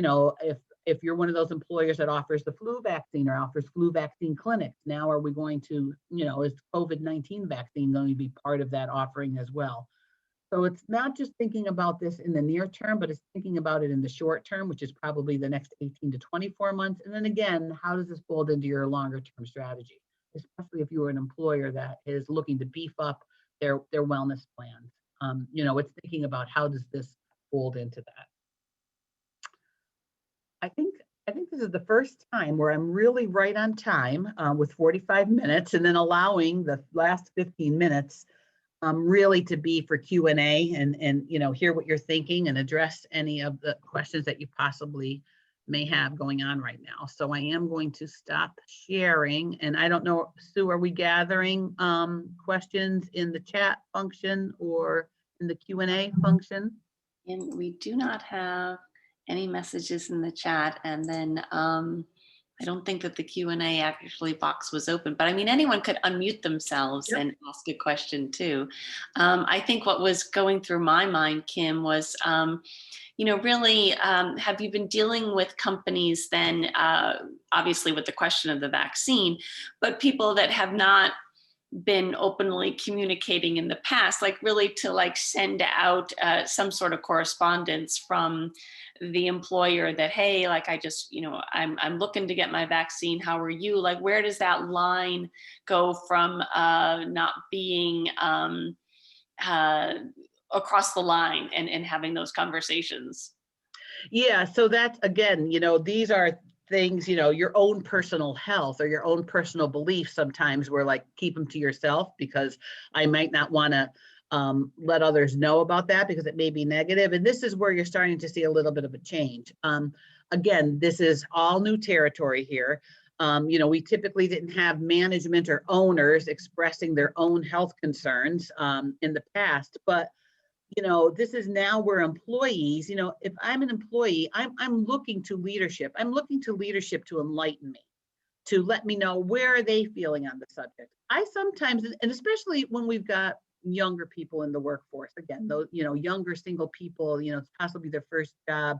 if you're one of those employers that offers the flu vaccine or offers flu vaccine clinics, now are we going to, is COVID-19 vaccine going to be part of that offering as well? So it's not just thinking about this in the near term, but it's thinking about it in the short term, which is probably the next 18 to 24 months. And then again, how does this fold into your longer term strategy, especially if you're an employer that is looking to beef up their wellness plans? It's thinking about how does this fold into that. I think this is the first time where I'm really right on time with 45 minutes, and then allowing the last 15 minutes really to be for Q&A and hear what you're thinking and address any of the questions that you possibly may have going on right now. So I am going to stop sharing, and I don't know, Sue, are we gathering questions in the chat function or in the Q&A function? And we do not have any messages in the chat. And then I don't think that the Q&A actually box was open, but I mean, anyone could unmute themselves Yep. and ask a question too. I think what was going through my mind, Kim, was, really, have you been dealing with companies then, obviously with the question of the vaccine, but people that have not been openly communicating in the past, like really to send out some sort of correspondence from the employer that, hey, I just, I'm looking to get my vaccine. How are you? Where does that line go from not being across the line and having those conversations? Yeah, so that's, again, these are things, your own personal health or your own personal beliefs sometimes were keep them to yourself, because I might not want to let others know about that because it may be negative. And this is where you're starting to see a little bit of a change. Again, this is all new territory here. We typically didn't have management or owners expressing their own health concerns in the past, but this is now where employees, if I'm an employee, I'm looking to leadership. I'm looking to leadership to enlighten me, to let me know where are they feeling on the subject. I sometimes, and especially when we've got younger people in the workforce, again, those, younger single people, it's possibly their first job,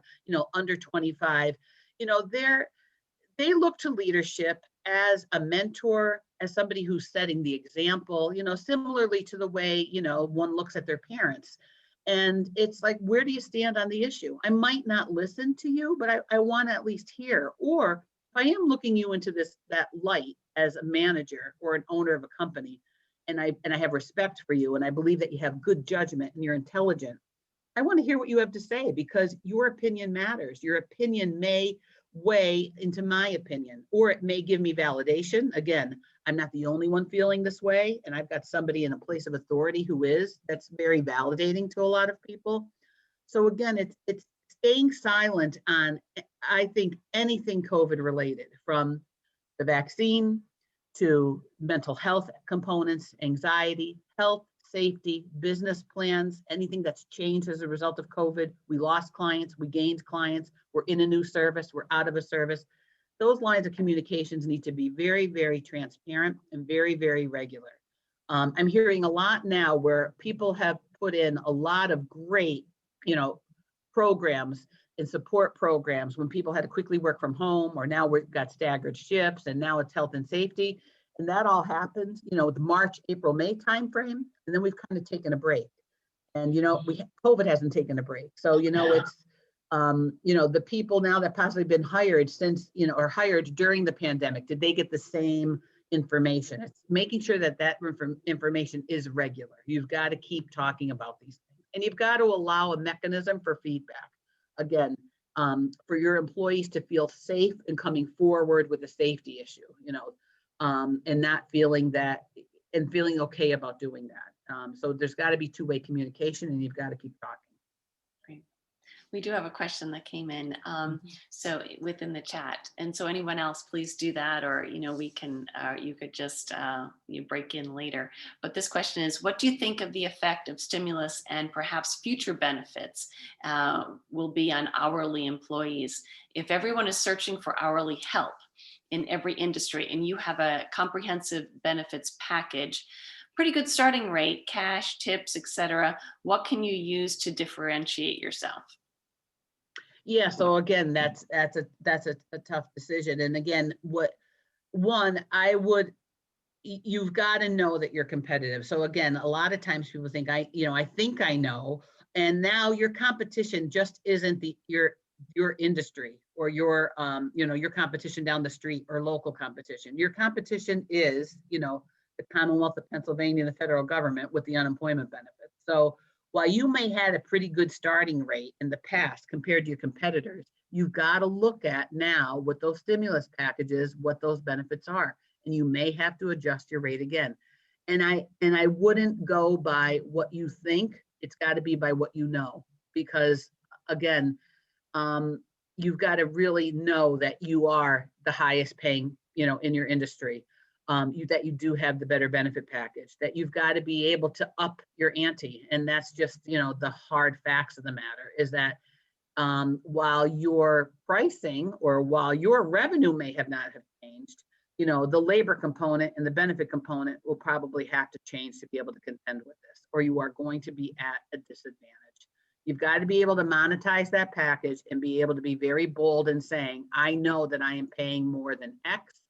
under 25, they look to leadership as a mentor, as somebody who's setting the example, similarly to the way, one looks at their parents. And it's where do you stand on the issue? I might not listen to you, but I want to at least hear. Or if I am looking you into that light as a manager or an owner of a company, and I have respect for you, and I believe that you have good judgment and you're intelligent, I want to hear what you have to say, because your opinion matters. Your opinion may weigh into my opinion, or it may give me validation. Again, I'm not the only one feeling this way, and I've got somebody in a place of authority who is. That's very validating to a lot of people. So again, it's staying silent on, I think, anything COVID related, from the vaccine to mental health components, anxiety, health, safety, business plans, anything that's changed as a result of COVID. We lost clients, we gained clients, we're in a new service, we're out of a service. those lines of communications need to be very, very transparent and very, very regular. I'm hearing a lot now where people have put in a lot of great, you know, programs and support programs when people had to quickly work from home, or now we've got staggered shifts, and now it's health and safety. And that all happens, you know, the March, April, May timeframe, and then we've kind of taken a break. And, you know, COVID hasn't taken a break. So, you know, it's, you know, the people now that possibly been hired since, you know, or hired during the pandemic, did they get the same information? It's making sure that that information is regular. You've got to keep talking about these things, and you've got to allow a mechanism for feedback. Again, for your employees to feel safe in coming forward with a safety issue, you know, and not feeling that, and feeling okay about doing that. So there's got to be two-way communication, and you've got to keep talking. Great. We do have a question that came in, Mhm. so within the chat, and so anyone else, please do that, or you know, we can, you could just you break in later. But this question is, what do you think of the effect of stimulus and perhaps future benefits will be on hourly employees if everyone is searching for hourly help in every industry, and you have a comprehensive benefits package, pretty good starting rate, cash, tips, etc. What can you use to differentiate yourself? Yeah. So again, that's a tough decision. And again, what one I would you've got to know that you're competitive. So again, a lot of times people think I think I know, and now your competition just isn't your industry, or your your competition down the street, or local competition. Your competition is, the Commonwealth of Pennsylvania and the federal government with the unemployment benefits. So while you may had a pretty good starting rate in the past compared to your competitors, you've got to look at now with those stimulus packages what those benefits are, and you may have to adjust your rate again. And I wouldn't go by what you think. It's got to be by what you know, because again, um, you've got to really know that you are the highest paying, in your industry. That you do have the better benefit package. That you've got to be able to up your ante, and that's just the hard facts of the matter. Is that while your pricing, or while your revenue may have not have changed, the labor component and the benefit component will probably have to change to be able to contend with this, or you are going to be at a disadvantage. You've got to be able to monetize that package and be able to be very bold in saying, I know that I am paying more than X,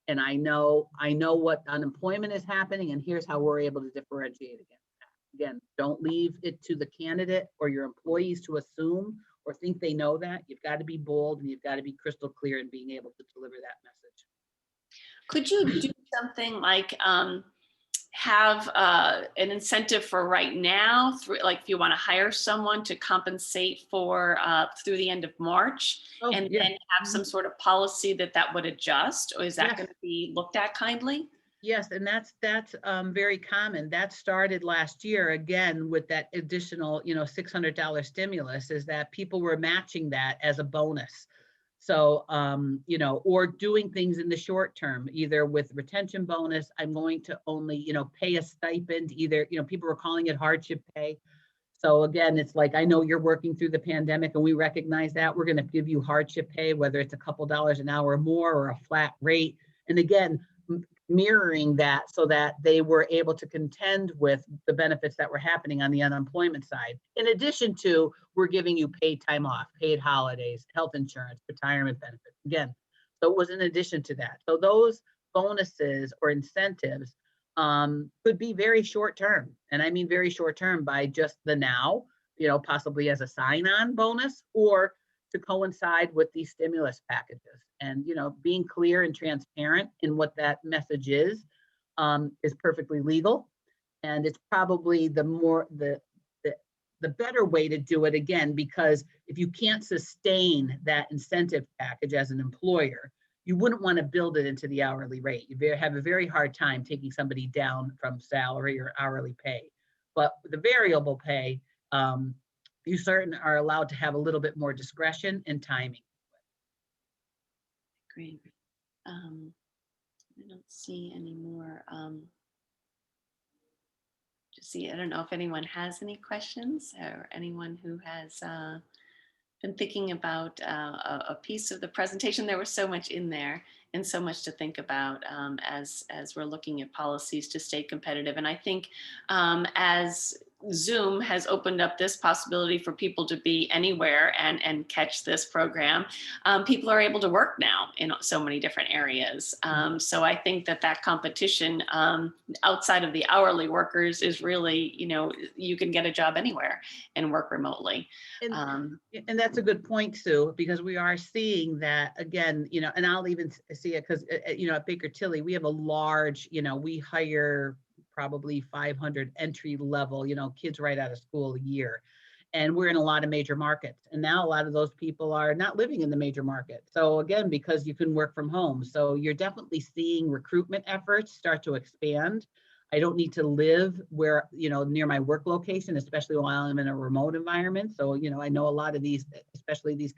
and I know what unemployment is happening, and here's how we're able to differentiate against that. Again, don't leave it to the candidate or your employees to assume or think they know that. You've got to be bold, and you've got to be crystal clear in being able to deliver that Could you do something like have an incentive for right now, through, like if you want to hire someone to compensate for through the end of March, message. Oh, and yeah. then have some sort of policy that would adjust, or is that Yes. going to be looked at kindly? Yes, and that's very common. That started last year again with that additional, $600 stimulus. Is that people were matching that as a bonus. So, or doing things in the short term, either with retention bonus. I'm going to only, pay a stipend. Either, people were calling it hardship pay. So again, it's like, I know you're working through the pandemic, and we recognize that. We're going to give you hardship pay, whether it's a couple dollars an hour more or a flat rate. And again, mirroring that so that they were able to contend with the benefits that were happening on the unemployment side. In addition to, we're giving you paid time off, paid holidays, health insurance, retirement benefits. Again, so it was in addition to that. So those bonuses or incentives could be very short term. And I mean very short term by just the now, possibly as a sign-on bonus, or to coincide with these stimulus packages. And being clear and transparent in what that message is perfectly legal. And it's probably the better way to do it, again, because if you can't sustain that incentive package as an employer, you wouldn't want to build it into the hourly rate. You have a very hard time taking somebody down from salary or hourly pay. But the variable pay, you certainly are allowed to have a little bit more discretion and timing. Great. I don't see any more. I don't know if anyone has any questions, or anyone who has Been thinking about a piece of the presentation. There was so much in there and so much to think about as we're looking at policies to stay competitive. And I think as Zoom has opened up this possibility for people to be anywhere and catch this program, people are able to work now in so many different areas. So I think that that competition outside of the hourly workers is really, you can get a job anywhere and work remotely. And Um, and that's a good point, Sue, because we are seeing that again, and I'll even see it because, at Baker Tilly, we have a large, we hire probably 500 entry level, kids right out of school a year. And we're in a lot of major markets. And now a lot of those people are not living in the major market. So again, because you can work from home. So you're definitely seeing recruitment efforts start to expand. I don't need to live where, near my work location, especially while I'm in a remote environment. So, I know a lot of these, especially these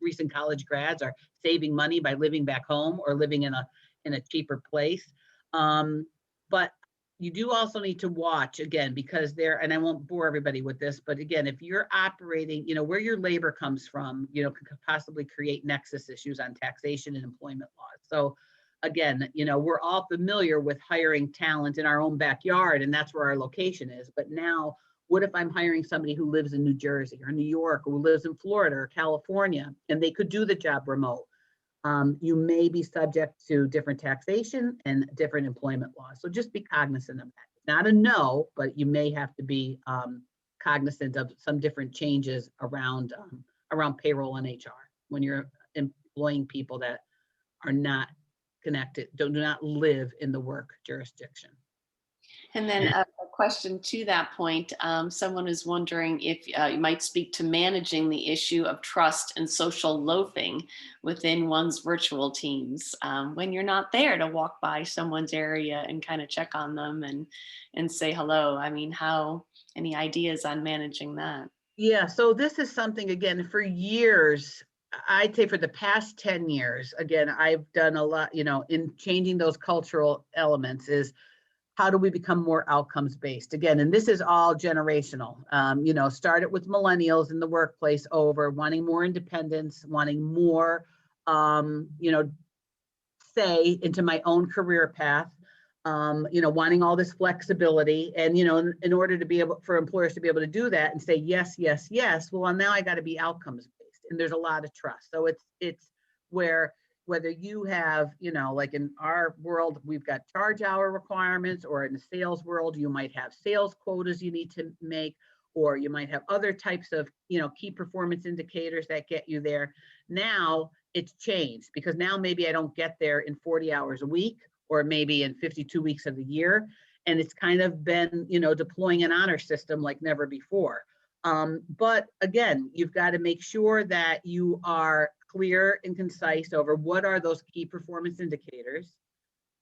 recent college grads are saving money by living back home or living in a cheaper place. But you do also need to watch again, because and I won't bore everybody with this, but again, if you're operating, where your labor comes from, could possibly create nexus issues on taxation and employment laws. So again, we're all familiar with hiring talent in our own backyard, and that's where our location is. But now, what if I'm hiring somebody who lives in New Jersey or New York, or who lives in Florida or California, and they could do the job remote? You may be subject to different taxation and different employment laws. So just be cognizant of that. It's not a no, but you may have to be cognizant of some different changes around payroll and HR when you're employing people that are not connected, do not live in the work jurisdiction. And then a question to that point, someone is wondering if you might speak to managing the issue of trust and social loafing within one's virtual teams when you're not there to walk by someone's area and kind of check on them and say hello. I mean, any ideas on managing that? Yeah, so this is something, again, for years, I'd say for the past 10 years, again, I've done a lot, in changing those cultural elements is how do we become more outcomes based? Again, and this is all generational. Started with millennials in the workplace over wanting more independence, wanting more, say into my own career path, wanting all this flexibility. And, in order to be able for employers to be able to do that and say, yes, yes, yes, well, now I got to be outcomes based. And there's a lot of trust. So it's where whether you have, like in our world, we've got charge hour requirements, or in the sales world, you might have sales quotas you need to make, or you might have other types of, key performance indicators that get you there. Now it's changed because now maybe I don't get there in 40 hours a week, or maybe in 52 weeks of the year. And it's kind of been, deploying an honor system like never before. But again, you've got to make sure that you are clear and concise over what are those key performance indicators.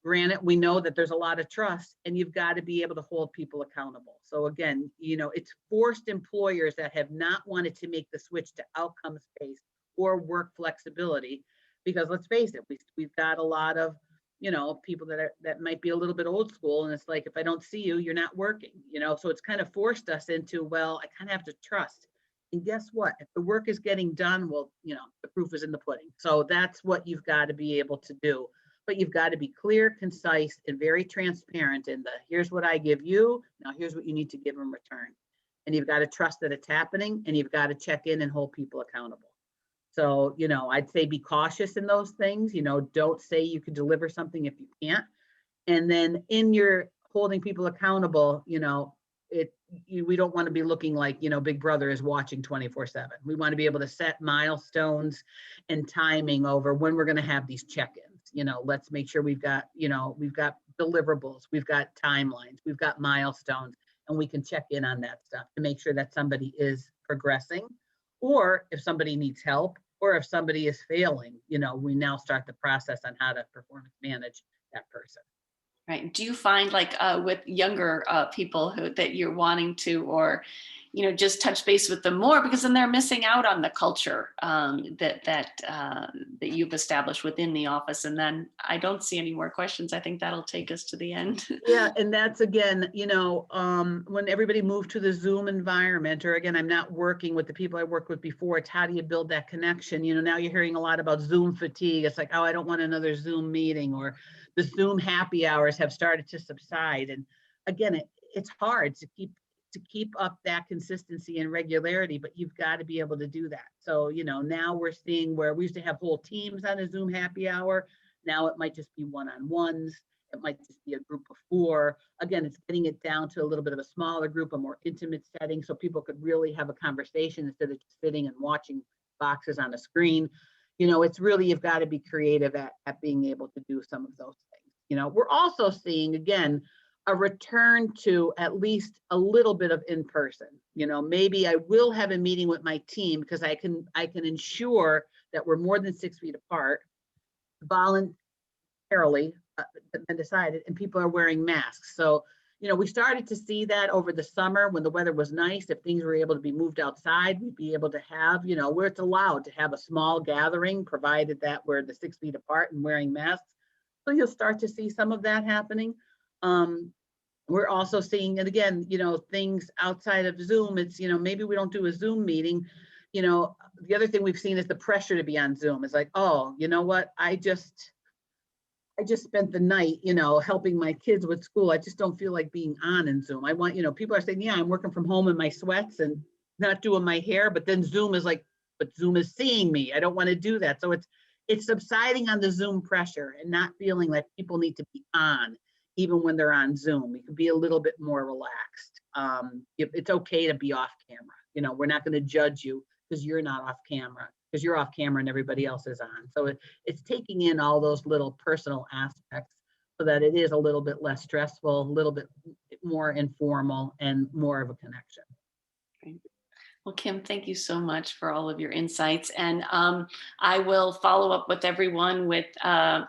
Granted, we know that there's a lot of trust, and you've got to be able to hold people accountable. So again, it's forced employers that have not wanted to make the switch to outcomes based or work flexibility, because let's face it, we've got a lot of people that might be a little bit old school, and it's like, if I don't see you, you're not working. So it's kind of forced us into, well, I kind of have to trust. And guess what? If the work is getting done, well, the proof is in the pudding. So that's what you've got to be able to do. But you've got to be clear, concise, and very transparent in here's what I give you, now here's what you need to give in return. And you've got to trust that it's happening, and you've got to check in and hold people accountable. So, I'd say be cautious in those things. Don't say you could deliver something if you can't. And then in your holding people accountable, we don't want to be looking like, Big Brother is watching 24/7. We want to be able to set milestones and timing over when we're going to have these check-ins. Let's make sure we've got deliverables, we've got timelines, we've got milestones, and we can check in on that stuff to make sure that somebody is progressing, or if somebody needs help, or if somebody is failing, we now start the process on how to performance manage that person. Right. Do you find like with younger people that you're wanting to, or just touch base with them more, because then they're missing out on the culture that you've established within the office. And then I don't see any more questions. I think that'll take us to the end. Yeah, and that's again, when everybody moved to the Zoom environment, or again, I'm not working with the people I worked with before, it's how do you build that connection? Now you're hearing a lot about Zoom fatigue. It's like, oh, I don't want another Zoom meeting, or the Zoom happy hours have started to subside. And again, it's hard to keep up that consistency and regularity, but you've got to be able to do that. So, now we're seeing where we used to have whole teams on a Zoom happy hour. Now it might just be one-on-ones. It might just be a group of 4. Again, it's getting it down to a little bit of a smaller group, a more intimate setting, so people could really have a conversation instead of just sitting and watching boxes on a screen. It's really, you've got to be creative at being able to do some of those things. We're also seeing, again, a return to at least a little bit of in-person. Maybe I will have a meeting with my team because I can ensure that we're more than 6 feet apart voluntarily, been decided, and people are wearing masks. So, we started to see that over the summer when the weather was nice. If things were able to be moved outside, we'd be able to have, where it's allowed to have a small gathering, provided that we're the 6 feet apart and wearing masks. So you'll start to see some of that happening. We're also seeing, and again, things outside of Zoom. It's, maybe we don't do a Zoom meeting. The other thing we've seen is the pressure to be on Zoom. It's like, oh, you know what? I just spent the night, helping my kids with school. I just don't feel like being on in Zoom. I want, people are saying, yeah, I'm working from home in my sweats and not doing my hair, but then Zoom is like, but Zoom is seeing me. I don't want to do that. So it's subsiding on the Zoom pressure and not feeling like people need to be on, even when they're on Zoom. We can be a little bit more relaxed. It's okay to be off camera. We're not going to judge you because you're not off camera, because you're off camera and everybody else is on. So it's taking in all those little personal aspects so that it is a little bit less stressful, a little bit more informal, and more of a connection. Well, Kim, thank you so much for all of your insights. And I will follow up with everyone with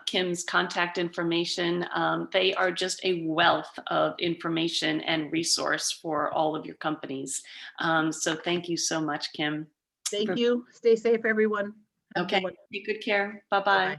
Kim's contact information. They are just a wealth of information and resource for all of your companies. So thank you so much, Kim. Thank you. Stay safe, everyone. Okay. Take good care. Bye-bye.